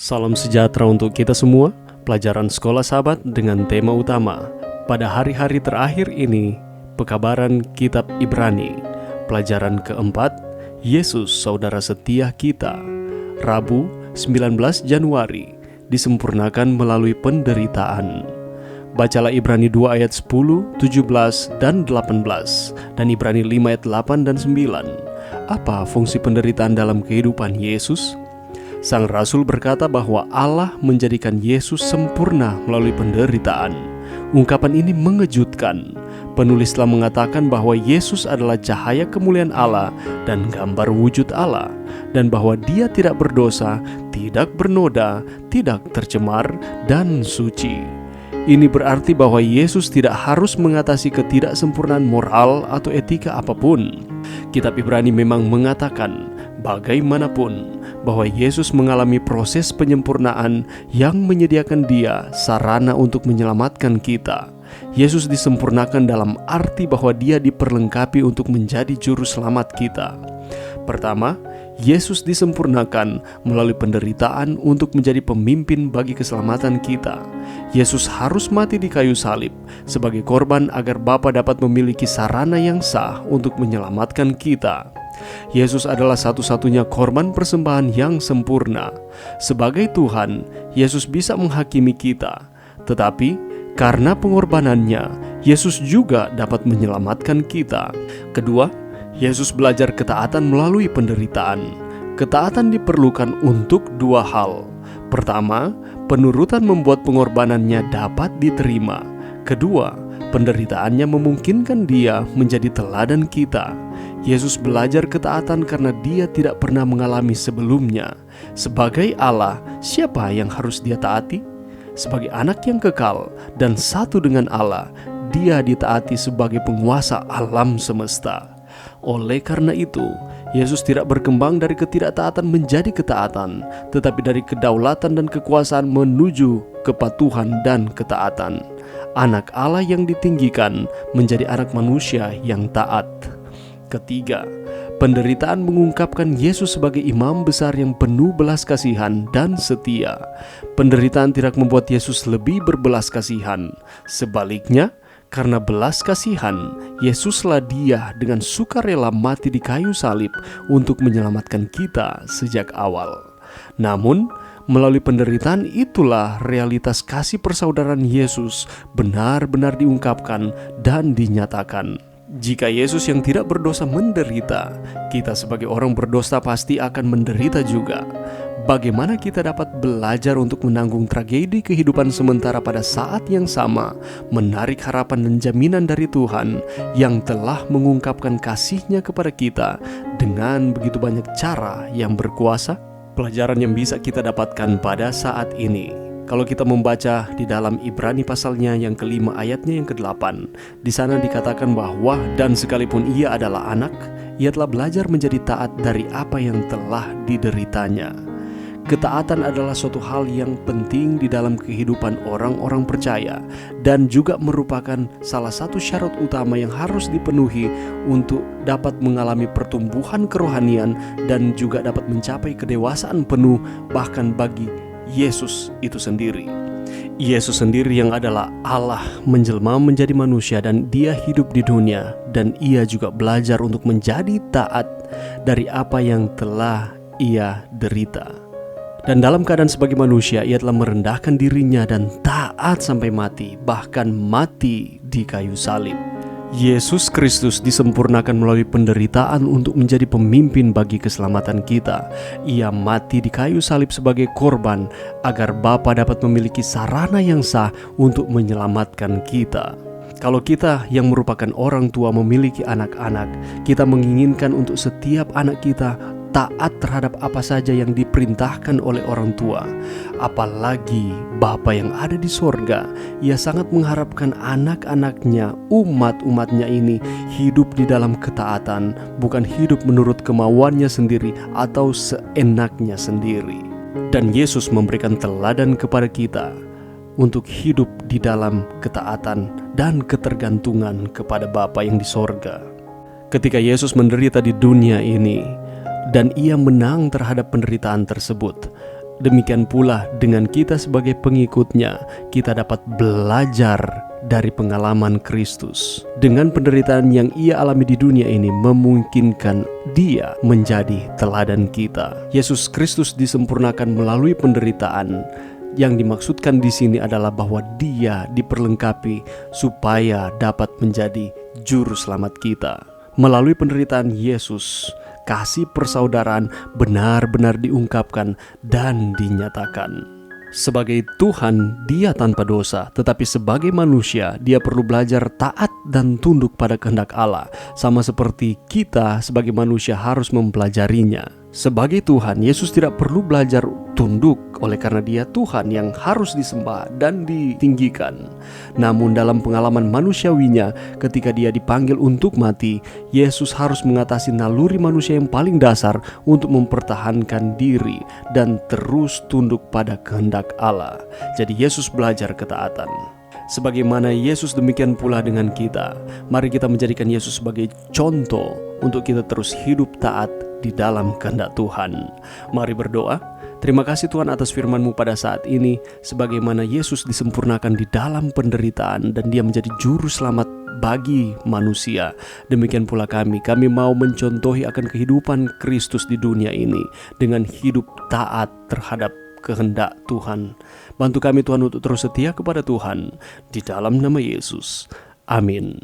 Salam sejahtera untuk kita semua. Pelajaran Sekolah Sahabat dengan tema utama pada hari-hari terakhir ini, pekabaran Kitab Ibrani. Pelajaran keempat, Yesus Saudara Setia Kita. Rabu 19 Januari, disempurnakan melalui penderitaan. Bacalah Ibrani 2 ayat 10, 17, dan 18, dan Ibrani 5 ayat 8 dan 9. Apa fungsi penderitaan dalam kehidupan Yesus? Sang Rasul berkata bahwa Allah menjadikan Yesus sempurna melalui penderitaan. Ungkapan ini mengejutkan. Penulis telah mengatakan bahwa Yesus adalah cahaya kemuliaan Allah dan gambar wujud Allah, dan bahwa Dia tidak berdosa, tidak bernoda, tidak tercemar, dan suci. Ini berarti bahwa Yesus tidak harus mengatasi ketidaksempurnaan moral atau etika apapun. Kitab Ibrani memang mengatakan bagaimanapun bahwa Yesus mengalami proses penyempurnaan yang menyediakan Dia sarana untuk menyelamatkan kita. Yesus disempurnakan dalam arti bahwa Dia diperlengkapi untuk menjadi juru selamat kita. Pertama, Yesus disempurnakan melalui penderitaan untuk menjadi pemimpin bagi keselamatan kita. Yesus harus mati di kayu salib sebagai korban agar Bapa dapat memiliki sarana yang sah untuk menyelamatkan kita. Yesus adalah satu-satunya korban persembahan yang sempurna. Sebagai Tuhan, Yesus bisa menghakimi kita. Tetapi, karena pengorbanannya, Yesus juga dapat menyelamatkan kita. Kedua, Yesus belajar ketaatan melalui penderitaan. Ketaatan diperlukan untuk dua hal. Pertama, penurutan membuat pengorbanannya dapat diterima. Kedua, penderitaannya memungkinkan Dia menjadi teladan kita. Yesus belajar ketaatan karena Dia tidak pernah mengalami sebelumnya. Sebagai Allah, siapa yang harus Dia taati? Sebagai anak yang kekal dan satu dengan Allah, Dia ditaati sebagai penguasa alam semesta. Oleh karena itu, Yesus tidak berkembang dari ketidaktaatan menjadi ketaatan, tetapi dari kedaulatan dan kekuasaan menuju kepatuhan dan ketaatan. Anak Allah yang ditinggikan menjadi anak manusia yang taat. Ketiga, penderitaan mengungkapkan Yesus sebagai imam besar yang penuh belas kasihan dan setia. Penderitaan tidak membuat Yesus lebih berbelas kasihan. Sebaliknya, karena belas kasihan, Yesuslah Dia dengan sukarela mati di kayu salib untuk menyelamatkan kita sejak awal. Namun, melalui penderitaan itulah realitas kasih persaudaraan Yesus benar-benar diungkapkan dan dinyatakan. Jika Yesus yang tidak berdosa menderita, kita sebagai orang berdosa pasti akan menderita juga. Bagaimana kita dapat belajar untuk menanggung tragedi kehidupan sementara pada saat yang sama, menarik harapan dan jaminan dari Tuhan yang telah mengungkapkan kasih-Nya kepada kita dengan begitu banyak cara yang berkuasa? Pelajaran yang bisa kita dapatkan pada saat ini, kalau kita membaca di dalam Ibrani pasalnya yang kelima ayatnya yang ke-8, di sana dikatakan bahwa dan sekalipun ia adalah anak, ia telah belajar menjadi taat dari apa yang telah dideritanya. Ketaatan adalah suatu hal yang penting di dalam kehidupan orang-orang percaya dan juga merupakan salah satu syarat utama yang harus dipenuhi untuk dapat mengalami pertumbuhan kerohanian dan juga dapat mencapai kedewasaan penuh bahkan bagi Yesus itu sendiri. Yesus sendiri yang adalah Allah menjelma menjadi manusia dan Dia hidup di dunia, dan Ia juga belajar untuk menjadi taat dari apa yang telah Ia derita. Dan dalam keadaan sebagai manusia, Ia telah merendahkan dirinya dan taat sampai mati, bahkan mati di kayu salib. Yesus Kristus disempurnakan melalui penderitaan untuk menjadi pemimpin bagi keselamatan kita. Ia mati di kayu salib sebagai korban agar Bapa dapat memiliki sarana yang sah untuk menyelamatkan kita. Kalau kita yang merupakan orang tua memiliki anak-anak, kita menginginkan untuk setiap anak kita taat terhadap apa saja yang diperintahkan oleh orang tua. Apalagi Bapa yang ada di sorga, Ia sangat mengharapkan anak-anaknya, umat-umatnya ini hidup di dalam ketaatan, bukan hidup menurut kemauannya sendiri atau seenaknya sendiri. Dan Yesus memberikan teladan kepada kita untuk hidup di dalam ketaatan dan ketergantungan kepada Bapa yang di sorga. Ketika Yesus menderita di dunia ini, dan Ia menang terhadap penderitaan tersebut, Demikian pula dengan kita sebagai pengikutnya, kita dapat belajar dari pengalaman Kristus. Dengan penderitaan yang ia alami di dunia ini memungkinkan dia menjadi teladan kita. Yesus Kristus disempurnakan melalui penderitaan. Yang dimaksudkan di sini adalah bahwa dia diperlengkapi supaya dapat menjadi juru selamat kita. Melalui penderitaan Yesus, kasih persaudaraan benar-benar diungkapkan dan dinyatakan. Sebagai Tuhan, dia tanpa dosa, tetapi sebagai manusia, dia perlu belajar taat dan tunduk pada kehendak Allah, sama seperti kita sebagai manusia harus mempelajarinya. Sebagai Tuhan, Yesus tidak perlu belajar tunduk oleh karena dia Tuhan yang harus disembah dan ditinggikan. Namun dalam pengalaman manusiawinya, ketika dia dipanggil untuk mati, Yesus harus mengatasi naluri manusia yang paling dasar untuk mempertahankan diri dan terus tunduk pada kehendak Allah. Jadi Yesus belajar ketaatan. Sebagaimana Yesus, demikian pula dengan kita. Mari kita menjadikan Yesus sebagai contoh untuk kita terus hidup taat di dalam kehendak Tuhan. Mari berdoa. Terima kasih Tuhan atas firman-Mu pada saat ini, sebagaimana Yesus disempurnakan di dalam penderitaan dan dia menjadi juru selamat bagi manusia. Demikian pula kami mau mencontohi akan kehidupan Kristus di dunia ini dengan hidup taat terhadap kehendak Tuhan. Bantu kami Tuhan untuk terus setia kepada Tuhan, di dalam nama Yesus. Amin.